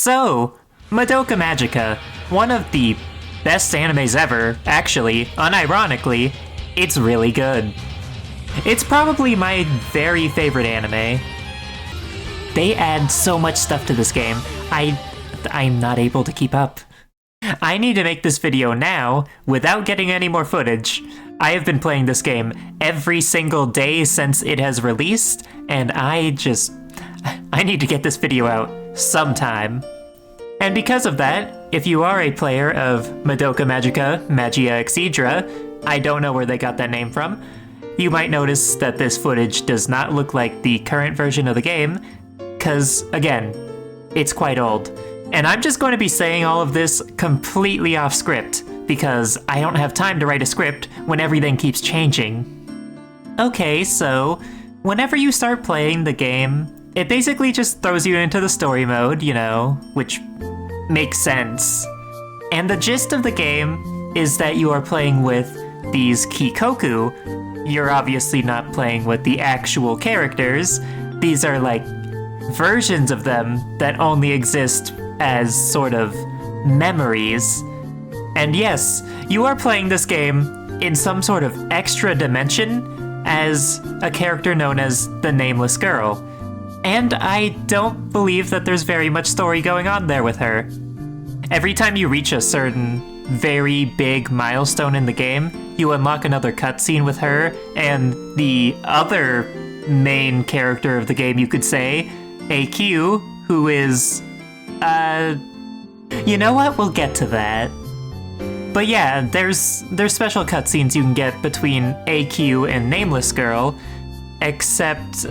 So, Madoka Magica, one of the best animes ever, actually, unironically, it's really good. It's probably my very favorite anime. They add so much stuff to this game, I'm not able to keep up. I need to make this video now without getting any more footage. I have been playing this game every single day since it has released, and I need to get this video out sometime. And because of that, if you are a player of Madoka Magica, Magia Etc., I don't know where they got that name from, you might notice that this footage does not look like the current version of the game, because, again, it's quite old. And I'm just going to be saying all of this completely off script, because I don't have time to write a script when everything keeps changing. Okay, so whenever you start playing the game, it basically just throws you into the story mode, you know, which makes sense. And the gist of the game is that you are playing with these Kikoku. You're obviously not playing with the actual characters. These are like versions of them that only exist as sort of memories. And yes, you are playing this game in some sort of extra dimension as a character known as the Nameless Girl. And I don't believe that there's very much story going on there with her. Every time you reach a certain very big milestone in the game, you unlock another cutscene with her and the other main character of the game, you could say, AQ, who is, you know what? We'll get to that. But yeah, there's special cutscenes you can get between AQ and Nameless Girl, except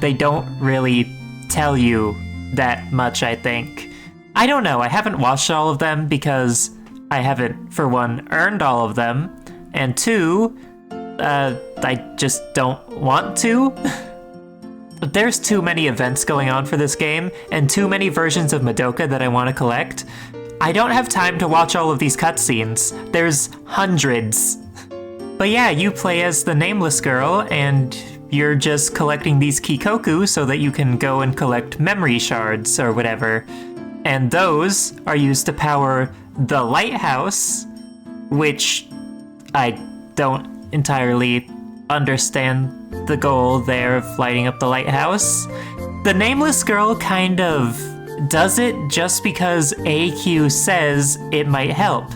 they don't really tell you that much, I think. I don't know, I haven't watched all of them because I haven't, for one, earned all of them, and two, I just don't want to. There's too many events going on for this game, and too many versions of Madoka that I want to collect. I don't have time to watch all of these cutscenes. There's hundreds. But yeah, you play as the Nameless Girl, and you're just collecting these Kikoku so that you can go and collect memory shards or whatever. And those are used to power the lighthouse, which I don't entirely understand the goal there of lighting up the lighthouse. The Nameless Girl kind of does it just because AQ says it might help.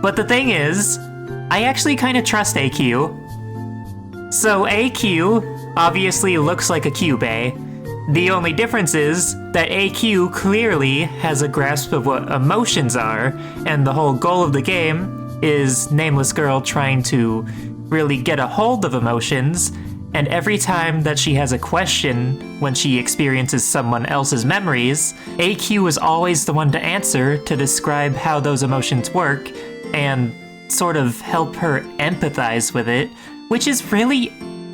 But the thing is, I actually kind of trust AQ. So AQ obviously looks like a Kyubey. The only difference is that AQ clearly has a grasp of what emotions are, and the whole goal of the game is Nameless Girl trying to really get a hold of emotions, and every time that she has a question when she experiences someone else's memories, AQ is always the one to answer to describe how those emotions work and sort of help her empathize with it, which is really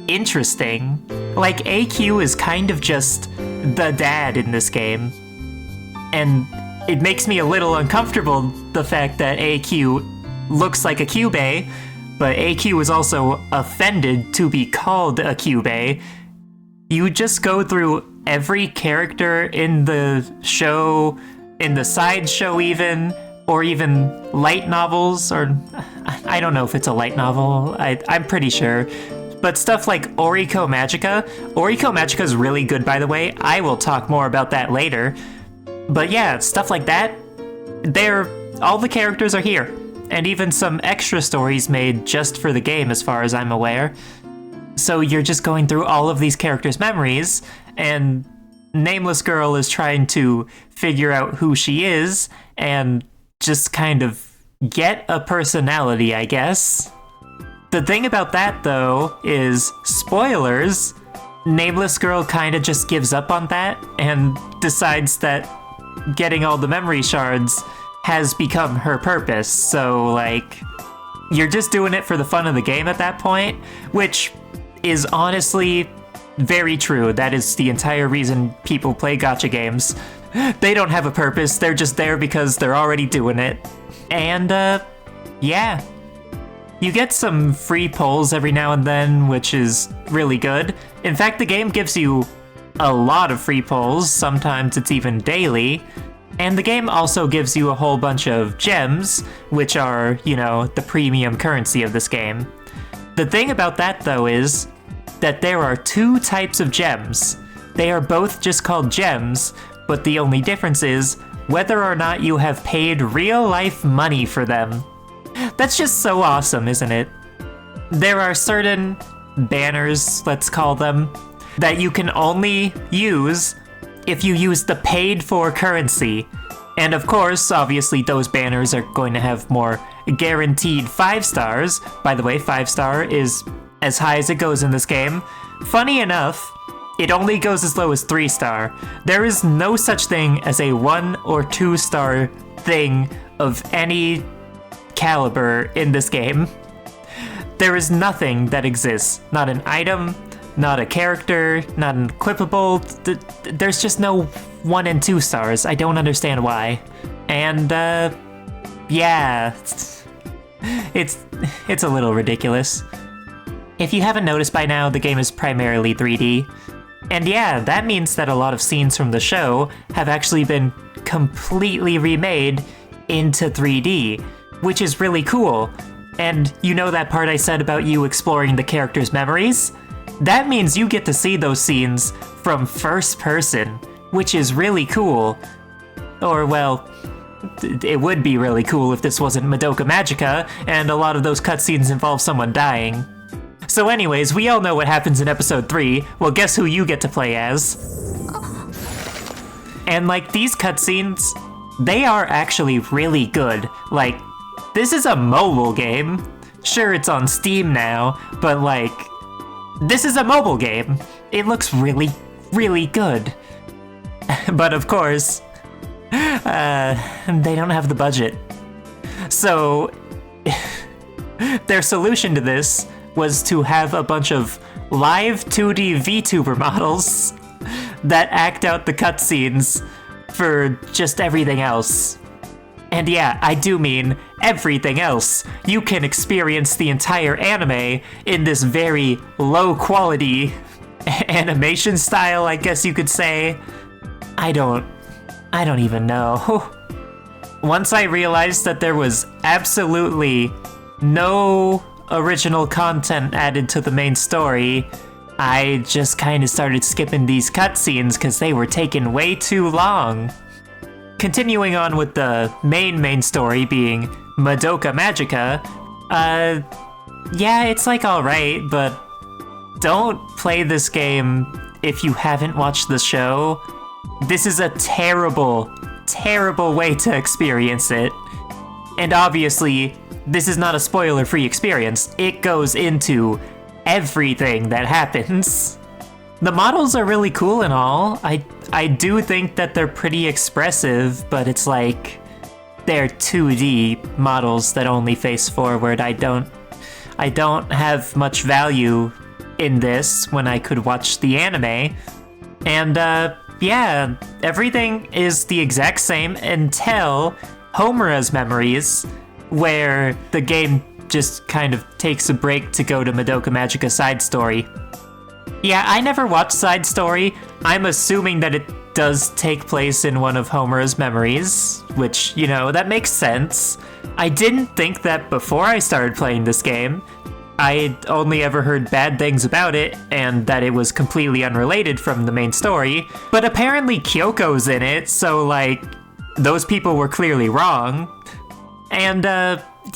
interesting. Like, AQ is kind of just the dad in this game, and it makes me a little uncomfortable, the fact that AQ looks like a Kyubey, but AQ is also offended to be called a Kyubey. You just go through every character in the show, in the side show even, or even light novels, or I don't know if it's a light novel, I'm pretty sure. But stuff like Oriko Magica. Oriko Magica is really good, by the way. I will talk more about that later. But yeah, stuff like that, all the characters are here. And even some extra stories made just for the game, as far as I'm aware. So you're just going through all of these characters' memories, and Nameless Girl is trying to figure out who she is, and just kind of get a personality, I guess. The thing about that, though, is, spoilers, Nameless Girl kind of just gives up on that, and decides that getting all the memory shards has become her purpose, so, like, you're just doing it for the fun of the game at that point, which is honestly very true. That is the entire reason people play gacha games. They don't have a purpose, they're just there because they're already doing it. And, yeah. You get some free pulls every now and then, which is really good. In fact, the game gives you a lot of free pulls, sometimes it's even daily. And the game also gives you a whole bunch of gems, which are, you know, the premium currency of this game. The thing about that, though, is that there are two types of gems. They are both just called gems, but the only difference is whether or not you have paid real-life money for them. That's just so awesome, isn't it? There are certain banners, let's call them, that you can only use if you use the paid-for currency. And of course, obviously, those banners are going to have more guaranteed 5 stars. By the way, 5-star is as high as it goes in this game. Funny enough, it only goes as low as 3-star. There is no such thing as a 1 or 2-star thing of any caliber in this game. There is nothing that exists. Not an item, not a character, not an equipable. There's just no 1 and 2 stars. I don't understand why. And, yeah. It's a little ridiculous. If you haven't noticed by now, the game is primarily 3D. And yeah, that means that a lot of scenes from the show have actually been completely remade into 3D, which is really cool. And you know that part I said about you exploring the characters' memories? That means you get to see those scenes from first person, which is really cool. Or, well, it would be really cool if this wasn't Madoka Magica, and a lot of those cutscenes involve someone dying. So anyways, we all know what happens in episode 3. Well, guess who you get to play as? And like, these cutscenes, they are actually really good. Like, this is a mobile game. Sure, it's on Steam now, but like, this is a mobile game. It looks really, really good. But of course, they don't have the budget. So, their solution to this was to have a bunch of live 2D VTuber models that act out the cutscenes for just everything else. And yeah, I do mean everything else. You can experience the entire anime in this very low quality animation style, I guess you could say. I don't even know. Once I realized that there was absolutely no original content added to the main story, I just kind of started skipping these cutscenes because they were taking way too long. Continuing on with the main story being Madoka Magica, yeah, it's like alright, but don't play this game if you haven't watched the show. This is a terrible, terrible way to experience it. And obviously, this is not a spoiler-free experience. It goes into everything that happens. The models are really cool and all. I do think that they're pretty expressive, but it's like they're 2D models that only face forward. I don't have much value in this when I could watch the anime. And yeah, everything is the exact same until Homura's memories, where the game just kind of takes a break to go to Madoka Magica side story. Yeah, I never watched side story. I'm assuming that it does take place in one of Homura's memories, which, you know, that makes sense. I didn't think that before I started playing this game. I'd only ever heard bad things about it, and that it was completely unrelated from the main story. But apparently Kyoko's in it, so like, those people were clearly wrong. And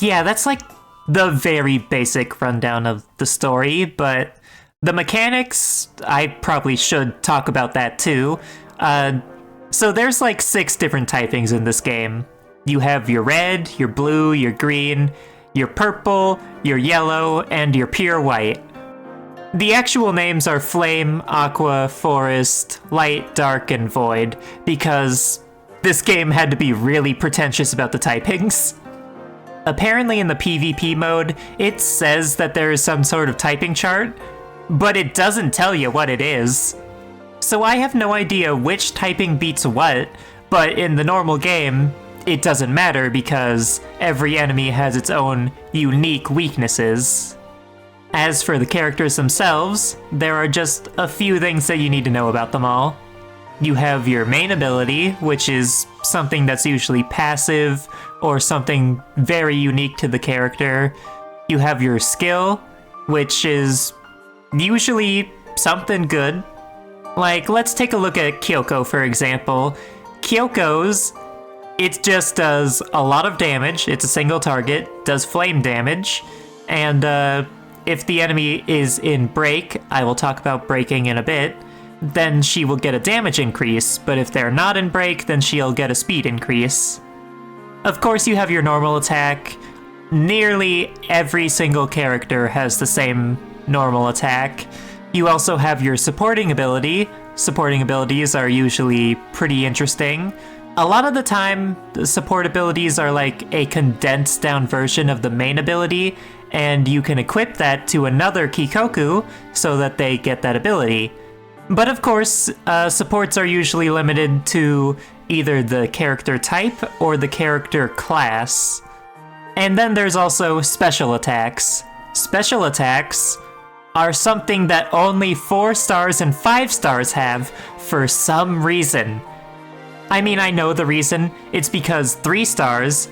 yeah, that's like the very basic rundown of the story, but the mechanics, I probably should talk about that too. So there's like 6 different typings in this game. You have your red, your blue, your green, your purple, your yellow, and your pure white. The actual names are Flame, Aqua, Forest, Light, Dark, and Void, because this game had to be really pretentious about the typings. Apparently in the PvP mode, it says that there is some sort of typing chart, but it doesn't tell you what it is. So I have no idea which typing beats what, but in the normal game, it doesn't matter because every enemy has its own unique weaknesses. As for the characters themselves, there are just a few things that you need to know about them all. you have your main ability, which is something that's usually passive or something very unique to the character. You have your skill, which is usually something good. Like, let's take a look at Kyoko, for example. Kyoko's, it just does a lot of damage. It's a single target, does flame damage, and if the enemy is in break, I will talk about breaking in a bit, then she will get a damage increase, but if they're not in break, then she'll get a speed increase. Of course, you have your normal attack. Nearly every single character has the same normal attack. You also have your supporting ability. Supporting abilities are usually pretty interesting. A lot of the time, the support abilities are like a condensed down version of the main ability, and you can equip that to another Kikoku so that they get that ability. But of course, supports are usually limited to either the character type or the character class. And then there's also special attacks. Special attacks are something that only 4 stars and 5 stars have for some reason. I mean, I know the reason. It's because 3 stars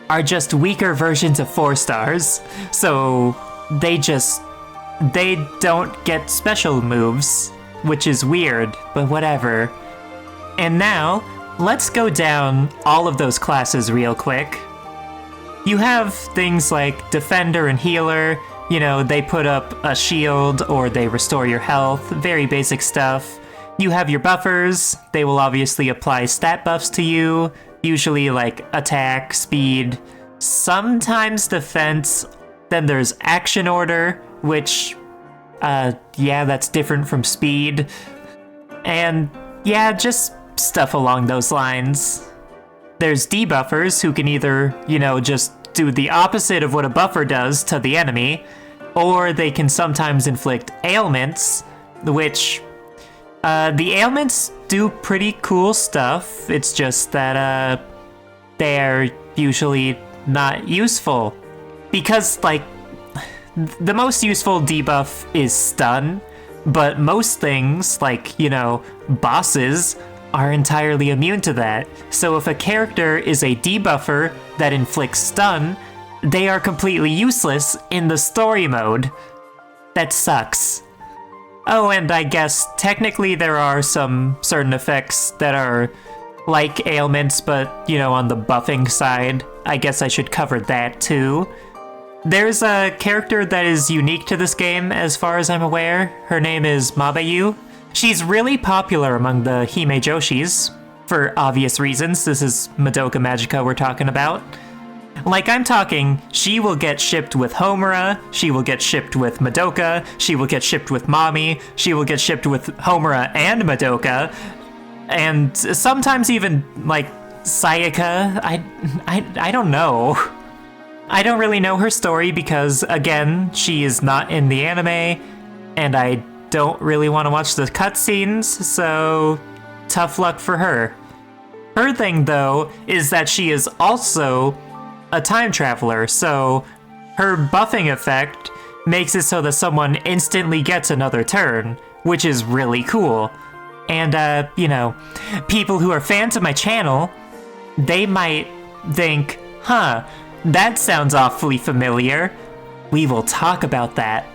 are just weaker versions of 4 stars, so they don't get special moves, which is weird, but whatever. And now, let's go down all of those classes real quick. You have things like Defender and Healer. You know, they put up a shield or they restore your health, very basic stuff. You have your buffers. They will obviously apply stat buffs to you, usually like attack, speed, sometimes defense. Then there's action order, which, yeah, that's different from speed. And yeah, just stuff along those lines. There's debuffers who can either, you know, just do the opposite of what a buffer does to the enemy, or they can sometimes inflict ailments, which, the ailments do pretty cool stuff. It's just that, they're usually not useful. Because, like, the most useful debuff is stun, but most things, like, you know, bosses, are entirely immune to that. So if a character is a debuffer that inflicts stun, they are completely useless in the story mode. That sucks. Oh, and I guess technically there are some certain effects that are like ailments, but, you know, on the buffing side. I guess I should cover that too. There's a character that is unique to this game, as far as I'm aware. Her name is Mabayu. She's really popular among the Hime Joshis, for obvious reasons. This is Madoka Magica we're talking about. Like I'm talking, she will get shipped with Homura, she will get shipped with Madoka, she will get shipped with Mami, she will get shipped with Homura and Madoka, and sometimes even, like, Sayaka. I don't know. I don't really know her story because, again, she is not in the anime, and I don't really want to watch the cutscenes, so tough luck for her. Her thing, though, is that she is also a time traveler, so her buffing effect makes it so that someone instantly gets another turn, which is really cool. And, you know, people who are fans of my channel, they might think, huh, that sounds awfully familiar. We will talk about that.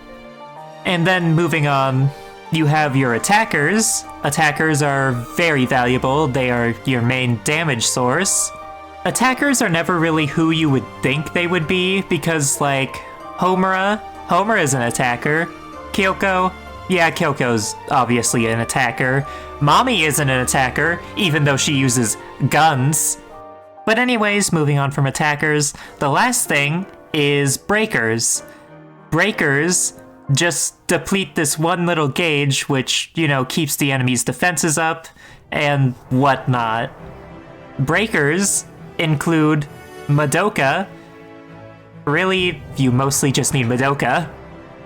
And then moving on, you have your attackers. Attackers are very valuable. They are your main damage source. Attackers are never really who you would think they would be, because, like, Homura is an attacker. Kyoko, yeah, Kyoko's obviously an attacker. Mami isn't an attacker, even though she uses guns. But anyways, moving on from attackers, the last thing is breakers. Breakers just deplete this one little gauge, which, you know, keeps the enemy's defenses up and whatnot. Breakers include Madoka. Really, you mostly just need Madoka.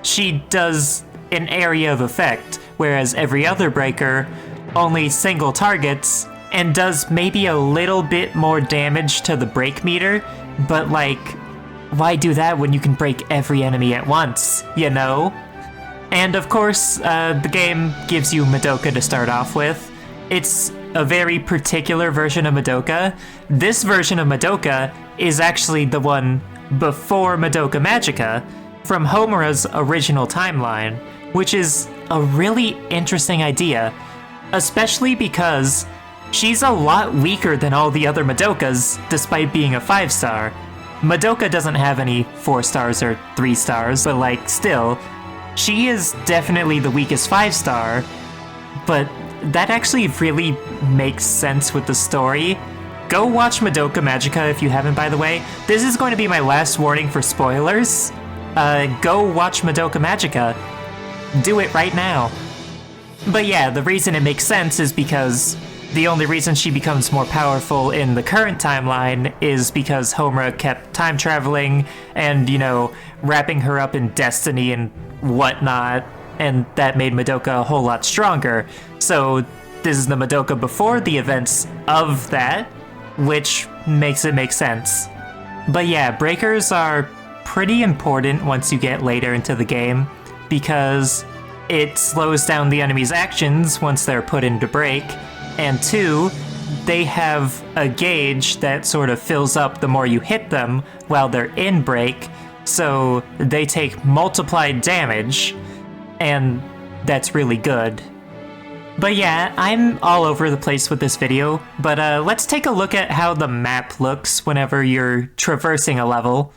She does an area of effect, whereas every other breaker only single targets and does maybe a little bit more damage to the break meter, but, like, why do that when you can break every enemy at once, you know? And of course, the game gives you Madoka to start off with. It's a very particular version of Madoka. This version of Madoka is actually the one before Madoka Magica from Homura's original timeline, which is a really interesting idea, especially because she's a lot weaker than all the other Madokas despite being a 5-star. Madoka doesn't have any 4 stars or 3 stars, but like still, she is definitely the weakest 5-star, but that actually really makes sense with the story. Go watch Madoka Magica if you haven't, by the way. This is going to be my last warning for spoilers. Go watch Madoka Magica. Do it right now. But yeah, the reason it makes sense is because the only reason she becomes more powerful in the current timeline is because Homura kept time traveling and, you know, wrapping her up in destiny and whatnot, and that made Madoka a whole lot stronger. So this is the Madoka before the events of that, which makes it make sense. But yeah, breakers are pretty important once you get later into the game, because it slows down the enemy's actions once they're put into break, and 2, they have a gauge that sort of fills up the more you hit them while they're in break, so they take multiplied damage, and that's really good. But yeah, I'm all over the place with this video, but let's take a look at how the map looks whenever you're traversing a level.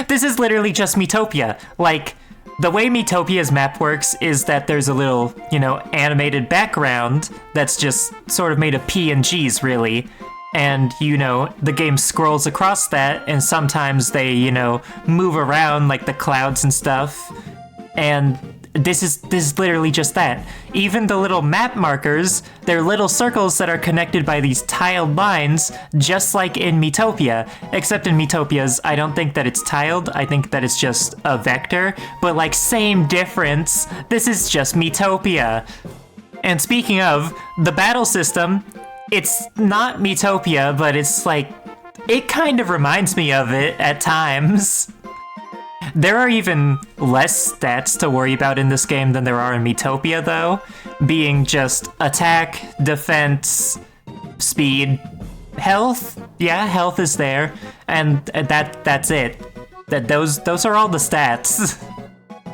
This is literally just Miitopia. Like, the way Miitopia's map works is that there's a little, you know, animated background that's just sort of made of PNGs, really. And, you know, the game scrolls across that, and sometimes they, you know, move around like the clouds and stuff. And this is literally just that. Even the little map markers, they're little circles that are connected by these tiled lines, just like in Miitopia. Except in Miitopia's, I don't think that it's tiled, I think that it's just a vector. But like, same difference, this is just Miitopia. And speaking of, the battle system, it's not Miitopia, but it's like, it kind of reminds me of it at times. There are even less stats to worry about in this game than there are in Miitopia, though, being just attack, defense, speed, health. Yeah, health is there, and that's it. Those are all the stats.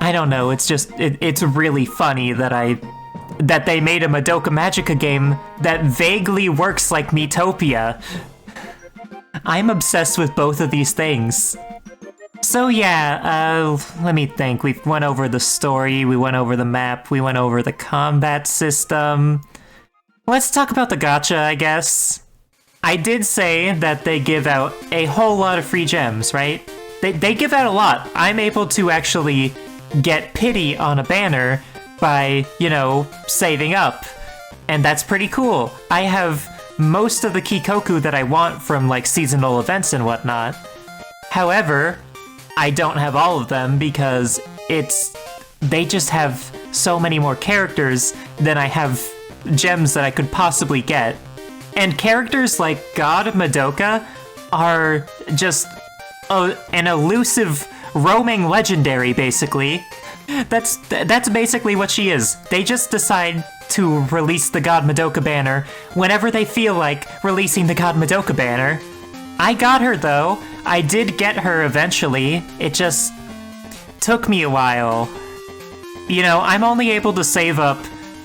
I don't know. It's just it's really funny that they made a Madoka Magica game that vaguely works like Miitopia. I'm obsessed with both of these things. So yeah, let me think. We went over the story, we went over the map, we went over the combat system. Let's talk about the gacha, I guess. I did say that they give out a whole lot of free gems, right? They give out a lot. I'm able to actually get pity on a banner by, you know, saving up. And that's pretty cool. I have most of the Kikoku that I want from, like, seasonal events and whatnot. However, I don't have all of them because they just have so many more characters than I have gems that I could possibly get. And characters like God Madoka are just an elusive roaming legendary, basically. That's basically what she is. They just decide to release the God Madoka banner whenever they feel like releasing the God Madoka banner. I got her, though. I did get her eventually. It just took me a while. You know, I'm only able to save up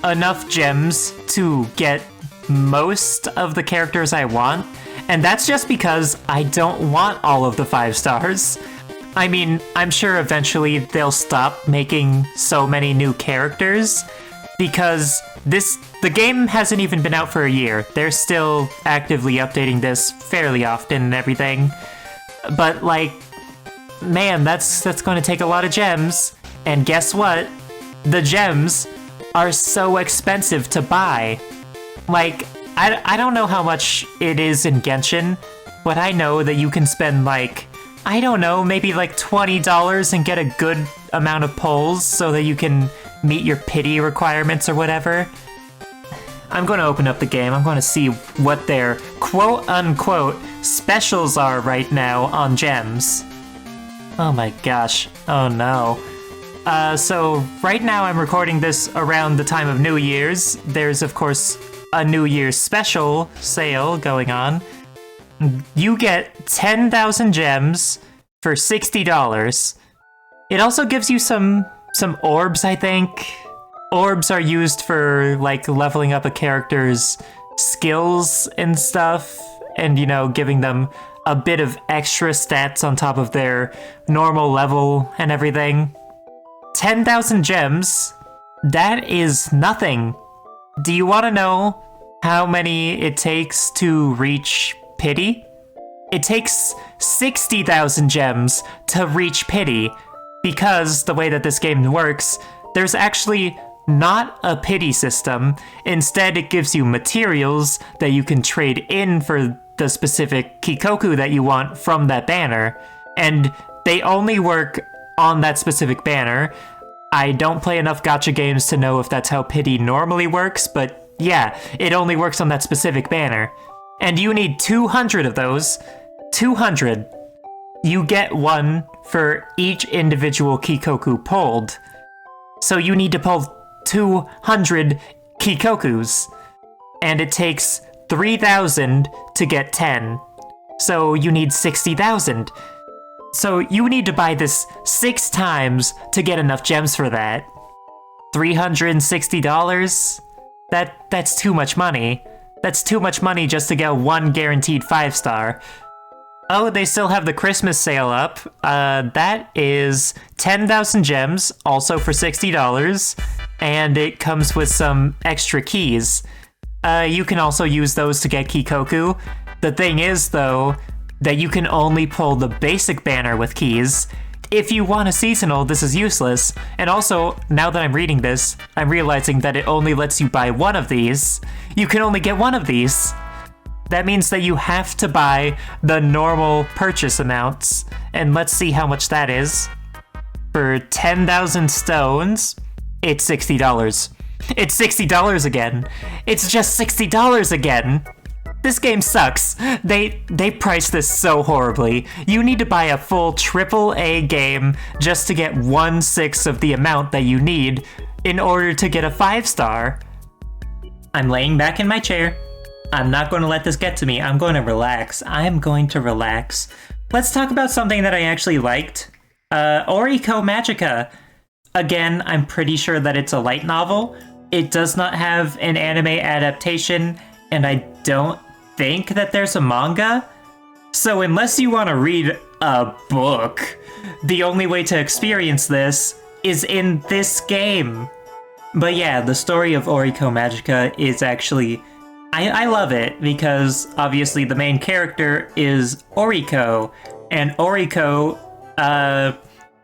enough gems to get most of the characters I want, and that's just because I don't want all of the 5 stars. I mean, I'm sure eventually they'll stop making so many new characters, because the game hasn't even been out for a year. They're still actively updating this fairly often and everything. But like, man, that's going to take a lot of gems. And guess what? The gems are so expensive to buy. Like, I don't know how much it is in Genshin, but I know that you can spend like, I don't know, maybe like $20 and get a good amount of pulls so that you can meet your pity requirements or whatever. I'm going to open up the game. I'm going to see what their quote-unquote specials are right now on gems. Oh my gosh. Oh no. So right now I'm recording this around the time of New Year's. There's, of course, a New Year's special sale going on. You get 10,000 gems for $60. It also gives you some orbs, I think. Orbs are used for, like, leveling up a character's skills and stuff, and, you know, giving them a bit of extra stats on top of their normal level and everything. 10,000 gems, that is nothing. Do you want to know how many it takes to reach Pity? It takes 60,000 gems to reach Pity, because the way that this game works, there's actually not a pity system. Instead, it gives you materials that you can trade in for the specific Kikoku that you want from that banner, and they only work on that specific banner. I don't play enough gacha games to know if that's how pity normally works, but yeah, it only works on that specific banner. And you need 200 of those. 200. You get one for each individual Kikoku pulled. So you need to pull 200 Kikokus. And it takes 3,000 to get 10. So you need 60,000. So you need to buy this 6 times to get enough gems for that. $360? That's too much money. That's too much money just to get one guaranteed 5-star. Oh, they still have the Christmas sale up. That is 10,000 gems, also for $60, and it comes with some extra keys. You can also use those to get Kikoku. The thing is, though, that you can only pull the basic banner with keys. If you want a seasonal, this is useless. And also, now that I'm reading this, I'm realizing that it only lets you buy one of these. You can only get one of these. That means that you have to buy the normal purchase amounts. And let's see how much that is. For 10,000 stones, it's $60. It's $60 again. It's just $60 again. This game sucks. They priced this so horribly. You need to buy a full AAA game just to get 1/6 of the amount that you need in order to get a 5-star. I'm laying back in my chair. I'm not going to let this get to me. I'm going to relax. I'm going to relax. Let's talk about something that I actually liked. Oro Magika. Again, I'm pretty sure that it's a light novel. It does not have an anime adaptation, and I don't think that there's a manga. So unless you want to read a book, the only way to experience this is in this game. But yeah, the story of Oro Magika is actually... I love it, because obviously the main character is Oriko, and Oriko,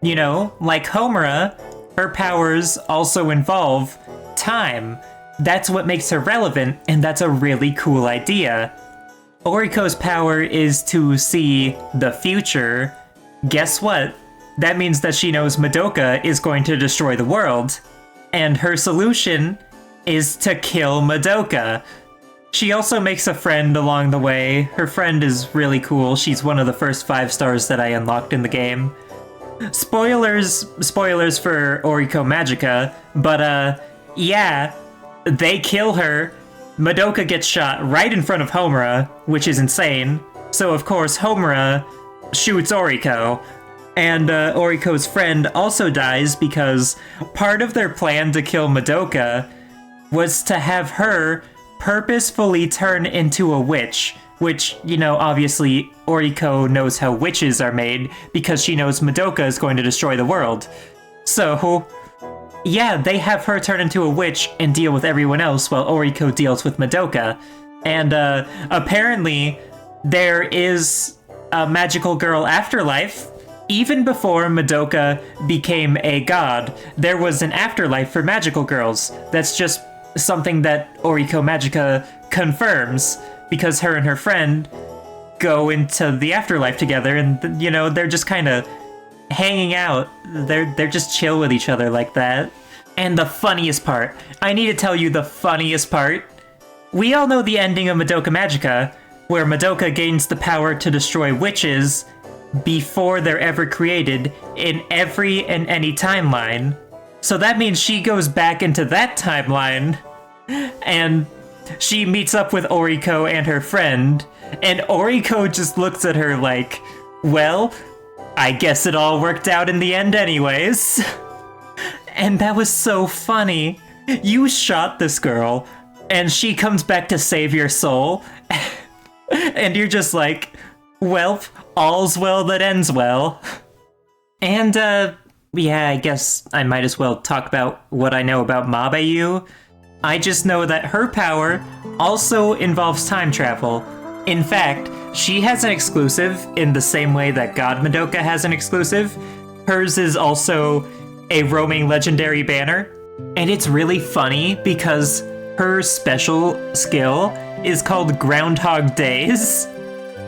you know, like Homura, her powers also involve time. That's what makes her relevant, and that's a really cool idea. Oriko's power is to see the future. Guess what? That means that she knows Madoka is going to destroy the world, and her solution is to kill Madoka. She also makes a friend along the way. Her friend is really cool. She's one of the first 5-stars that I unlocked in the game. Spoilers for Oro Magika, but yeah, they kill her. Madoka gets shot right in front of Homura, which is insane. So of course Homura shoots Oriko, and Oriko's friend also dies because part of their plan to kill Madoka was to have her purposefully turn into a witch, which, you know, obviously Oriko knows how witches are made because she knows Madoka is going to destroy the world. So, yeah, they have her turn into a witch and deal with everyone else while Oriko deals with Madoka. And apparently there is a magical girl afterlife. Even before Madoka became a god, there was an afterlife for magical girls. That's just something that Oro Magika confirms, because her and her friend go into the afterlife together, and, you know, they're just kind of hanging out. They're just chill with each other like that. And the funniest part, I need to tell you the funniest part. We all know the ending of Madoka Magica, where Madoka gains the power to destroy witches, before they're ever created in every and any timeline. So that means she goes back into that timeline and she meets up with Oriko and her friend, and Oriko just looks at her like, well, I guess it all worked out in the end anyways. And that was so funny. You shot this girl, and she comes back to save your soul, and you're just like, well, all's well that ends well. And, yeah, I guess I might as well talk about what I know about Mabayu. I just know that her power also involves time travel. In fact, she has an exclusive in the same way that God Madoka has an exclusive. Hers is also a roaming legendary banner. And it's really funny because her special skill is called Groundhog Days,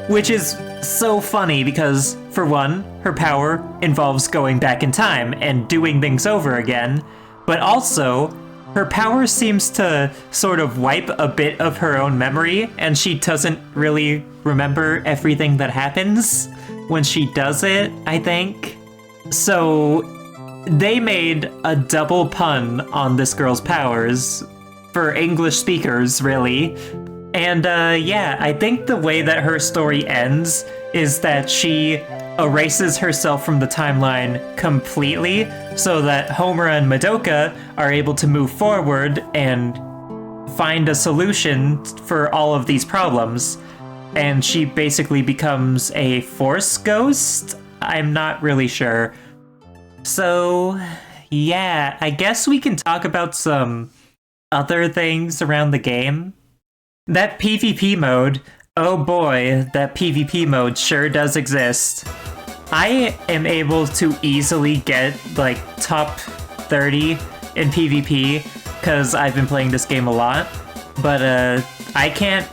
which is so funny because, for one, her power involves going back in time and doing things over again, but also, her power seems to sort of wipe a bit of her own memory, and she doesn't really remember everything that happens when she does it, I think. So, they made a double pun on this girl's powers, for English speakers, really. And yeah, I think the way that her story ends is that she erases herself from the timeline completely so that Homura and Madoka are able to move forward and find a solution for all of these problems. And she basically becomes a force ghost? I'm not really sure. So, yeah, I guess we can talk about some other things around the game. That PvP mode, oh boy, that PvP mode sure does exist. I am able to easily get, like, top 30 in PvP, because I've been playing this game a lot, but I can't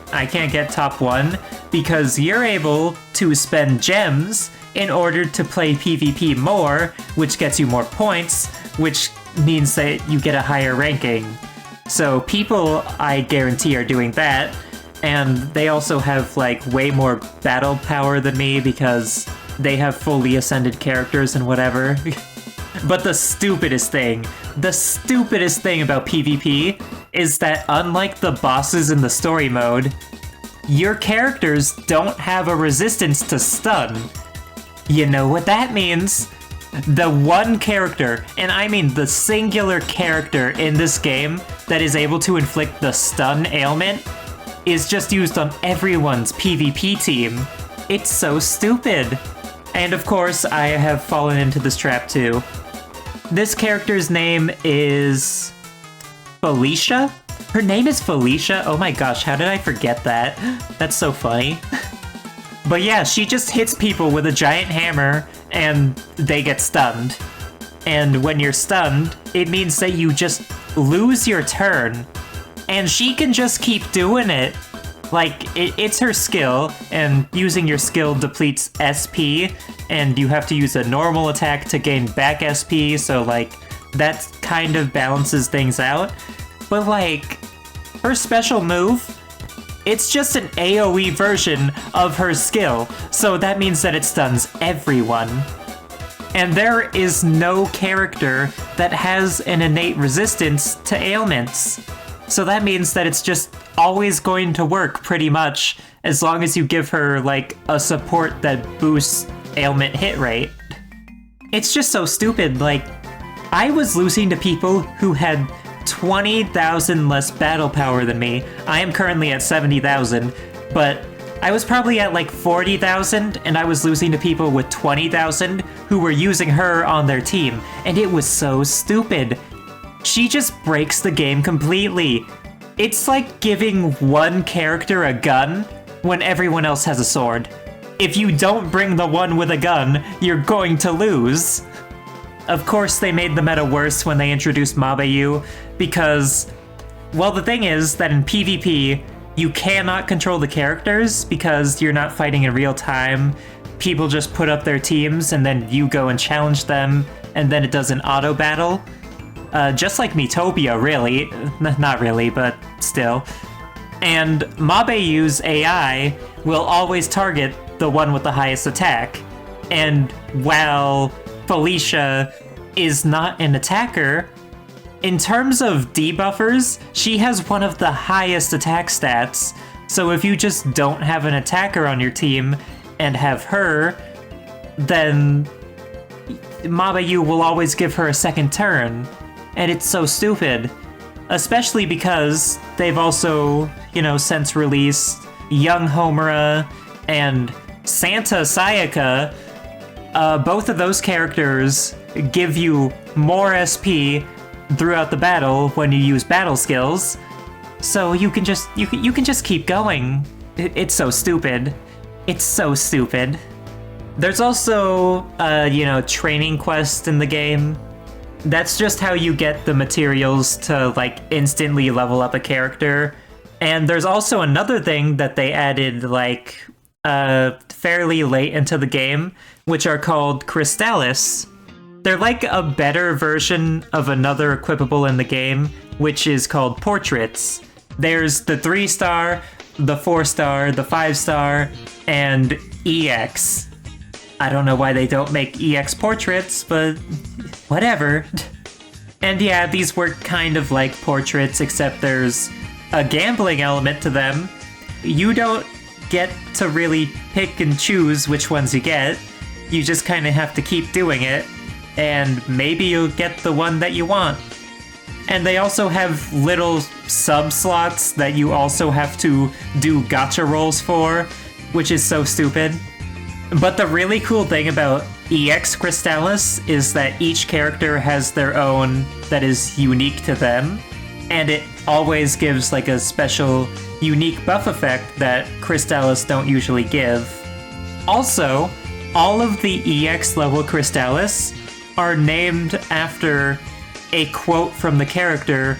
get top 1, because you're able to spend gems in order to play PvP more, which gets you more points, which means that you get a higher ranking. So people, I guarantee, are doing that, and they also have, like, way more battle power than me because they have fully ascended characters and whatever. But the stupidest thing about PvP is that unlike the bosses in the story mode, your characters don't have a resistance to stun. You know what that means? The one character, and I mean the singular character in this game that is able to inflict the stun ailment is just used on everyone's PvP team. It's so stupid. And of course, I have fallen into this trap too. This character's name is Felicia? Her name is Felicia? Oh my gosh, how did I forget that? That's so funny. But yeah, she just hits people with a giant hammer and they get stunned. And when you're stunned, it means that you just lose your turn. And she can just keep doing it. Like, it's her skill, and using your skill depletes SP, and you have to use a normal attack to gain back SP, so, like, that kind of balances things out. But, like, her special move, it's just an AoE version of her skill, so that means that it stuns everyone. And there is no character that has an innate resistance to ailments. So that means that it's just always going to work pretty much, as long as you give her, like, a support that boosts ailment hit rate. It's just so stupid, like, I was losing to people who had 20,000 less battle power than me. I am currently at 70,000, but I was probably at like 40,000, and I was losing to people with 20,000 who were using her on their team, and it was so stupid. She just breaks the game completely. It's like giving one character a gun when everyone else has a sword. If you don't bring the one with a gun, you're going to lose. Of course, they made the meta worse when they introduced Mabayu, because, well, the thing is that in PvP, you cannot control the characters because you're not fighting in real time. People just put up their teams and then you go and challenge them, and then it does an auto battle. Just like Miitopia, really. Not really, but still. And Mabayu's AI will always target the one with the highest attack. And while Felicia is not an attacker, in terms of debuffers, she has one of the highest attack stats. So if you just don't have an attacker on your team and have her, then Mabayu will always give her a second turn. And it's so stupid. Especially because they've also, since released Young Homura and Santa Sayaka. Both of those characters give you more SP throughout the battle when you use battle skills. So you can just keep going. It's so stupid. It's so stupid. There's also training quests in the game. That's just how you get the materials to instantly level up a character. And there's also another thing that they added fairly late into the game, which are called Crystallis. They're like a better version of another equipable in the game, which is called Portraits. There's the 3-star, the 4-star, the 5-star, and EX. I don't know why they don't make EX portraits, but whatever. And yeah, these work kind of like portraits, except there's a gambling element to them. You don't get to really pick and choose which ones you get. You just kind of have to keep doing it, and maybe you'll get the one that you want. And they also have little sub-slots that you also have to do gacha rolls for, which is so stupid. But the really cool thing about EX Crystallis is that each character has their own that is unique to them, and it always gives a special, unique buff effect that Crystallis don't usually give. Also, all of the EX level Crystallis are named after a quote from the character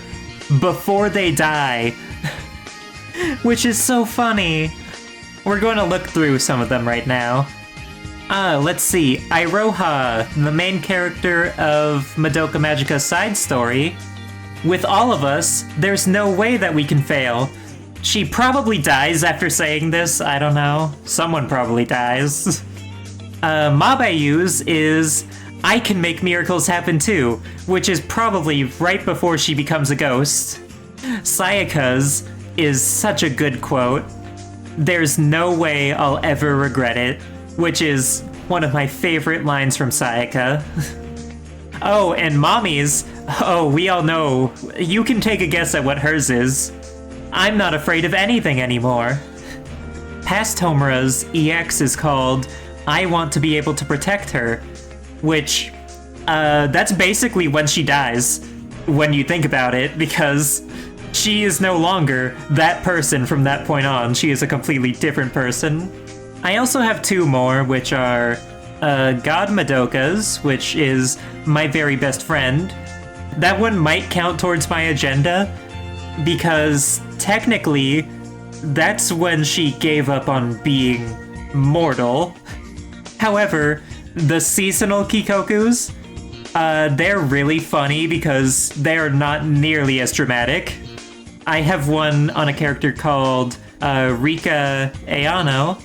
before they die, which is so funny. We're going to look through some of them right now. Let's see. Iroha, the main character of Madoka Magica's side story. With all of us, there's no way that we can fail. She probably dies after saying this, I don't know. Someone probably dies. Mabayu's is, I can make miracles happen too, which is probably right before she becomes a ghost. Sayaka's is such a good quote. There's no way I'll ever regret it, which is one of my favorite lines from Sayaka. Oh, and Mommy's, we all know. You can take a guess at what hers is. I'm not afraid of anything anymore. Past Homura's EX is called, I want to be able to protect her, which, that's basically when she dies, when you think about it, because she is no longer that person from that point on. She is a completely different person. I also have two more, which are God Madoka's, which is my very best friend. That one might count towards my agenda, because technically, that's when she gave up on being mortal. However, the seasonal Kikokus, they're really funny because they're not nearly as dramatic. I have one on a character called Rika Ayano.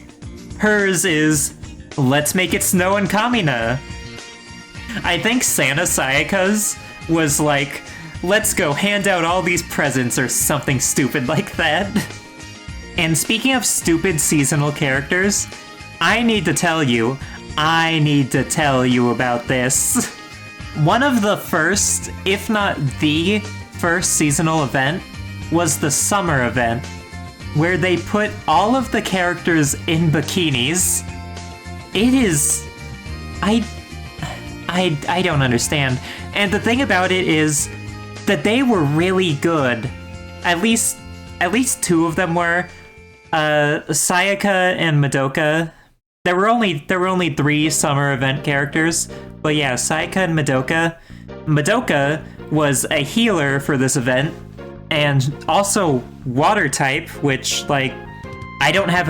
Hers is, let's make it snow in Kamina. I think Santa Sayaka's was like, let's go hand out all these presents or something stupid like that. And speaking of stupid seasonal characters, I need to tell you about this. One of the first, if not the first seasonal event was the summer event, where they put all of the characters in bikinis. It is... I don't understand. And the thing about it is that they were really good. At least two of them were. Sayaka and Madoka. There were only 3 summer event characters, but yeah, Sayaka and Madoka. Madoka was a healer for this event, and also water type, which I don't have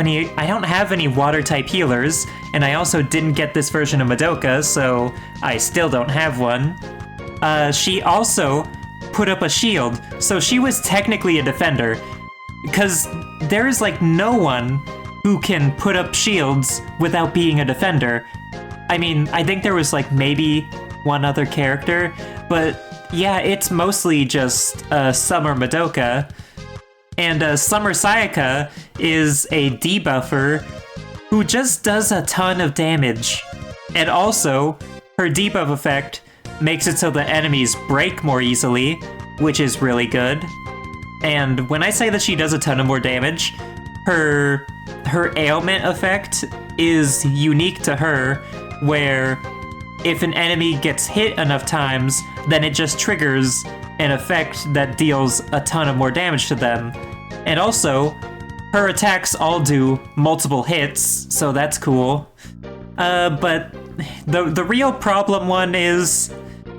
any water type healers, and I also didn't get this version of Madoka, so I still don't have one. She also put up a shield, so she was technically a defender, because there is no one who can put up shields without being a defender. I mean, I think there was like maybe one other character, but yeah, it's mostly just Summer Madoka. And Summer Sayaka is a debuffer who just does a ton of damage. And also, her debuff effect makes it so the enemies break more easily, which is really good. And when I say that she does a ton of more damage, her ailment effect is unique to her, where if an enemy gets hit enough times, then it just triggers an effect that deals a ton of more damage to them. And also, her attacks all do multiple hits, so that's cool. But the real problem one is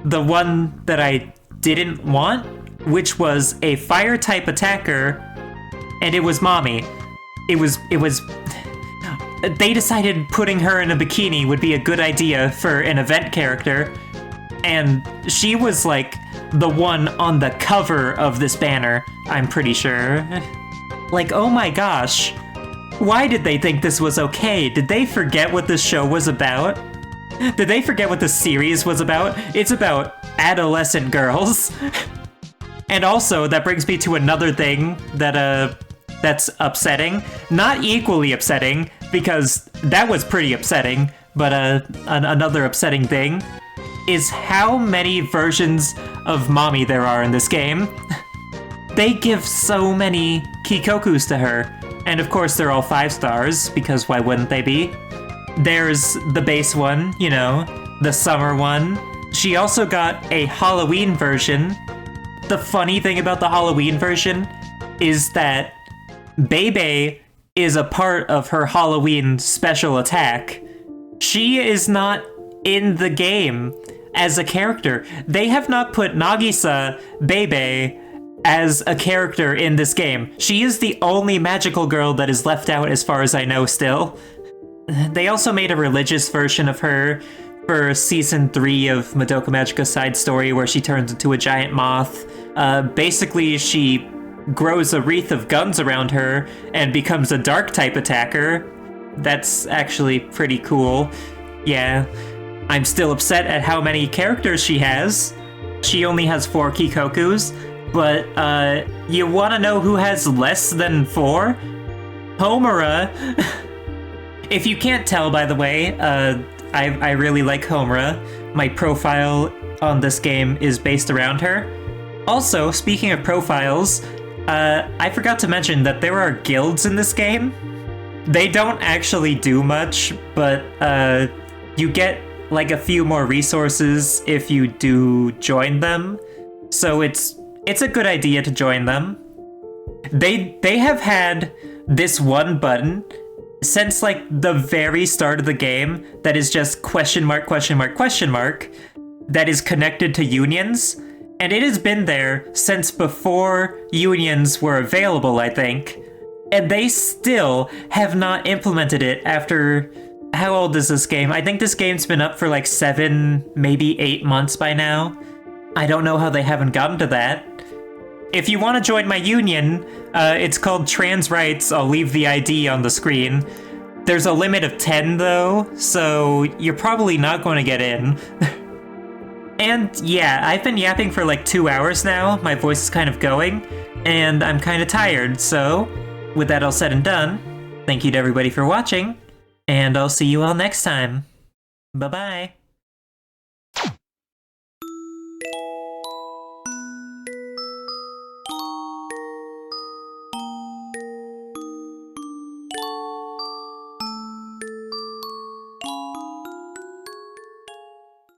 the one that I didn't want, which was a fire type attacker, and it was Mommy. It was they decided putting her in a bikini would be a good idea for an event character, and she was like the one on the cover of this banner, I'm pretty sure. Like, oh my gosh, why did they think this was okay? Did they forget what this show was about? Did they forget what this series was about? It's about adolescent girls. And also, that brings me to another thing that's upsetting. Not equally upsetting, because that was pretty upsetting, but another upsetting thing is how many versions of Mommy there are in this game. They give so many Kikokus to her, and of course they're all 5 stars, because why wouldn't they be? There's the base one, you know, the summer one. She also got a Halloween version. The funny thing about the Halloween version is that Bebe is a part of her Halloween special attack. She is not in the game as a character. They have not put Nagisa Bebe as a character in this game. She is the only magical girl that is left out as far as I know still. They also made a religious version of her for season 3 of Madoka Magica side story where she turns into a giant moth. Basically, she grows a wreath of guns around her and becomes a dark type attacker. That's actually pretty cool. Yeah, I'm still upset at how many characters she has. She only has 4 Kikokus, but you wanna know who has less than 4? Homura. If you can't tell, by the way, I really like Homura. My profile on this game is based around her. Also, speaking of profiles, I forgot to mention that there are guilds in this game. They don't actually do much, but you get like a few more resources if you do join them. So it's a good idea to join them. They have had this one button since like the very start of the game that is just question mark, question mark, question mark, that is connected to unions. And it has been there since before unions were available, I think. And they still have not implemented it after... How old is this game? I think this game's been up for like 7, maybe 8 months by now. I don't know how they haven't gotten to that. If you want to join my union, it's called Trans Rights. I'll leave the ID on the screen. There's a limit of 10 though, so you're probably not going to get in. And yeah, I've been yapping for like 2 hours now. My voice is kind of going, and I'm kind of tired. So, with that all said and done, thank you to everybody for watching, and I'll see you all next time. Bye-bye.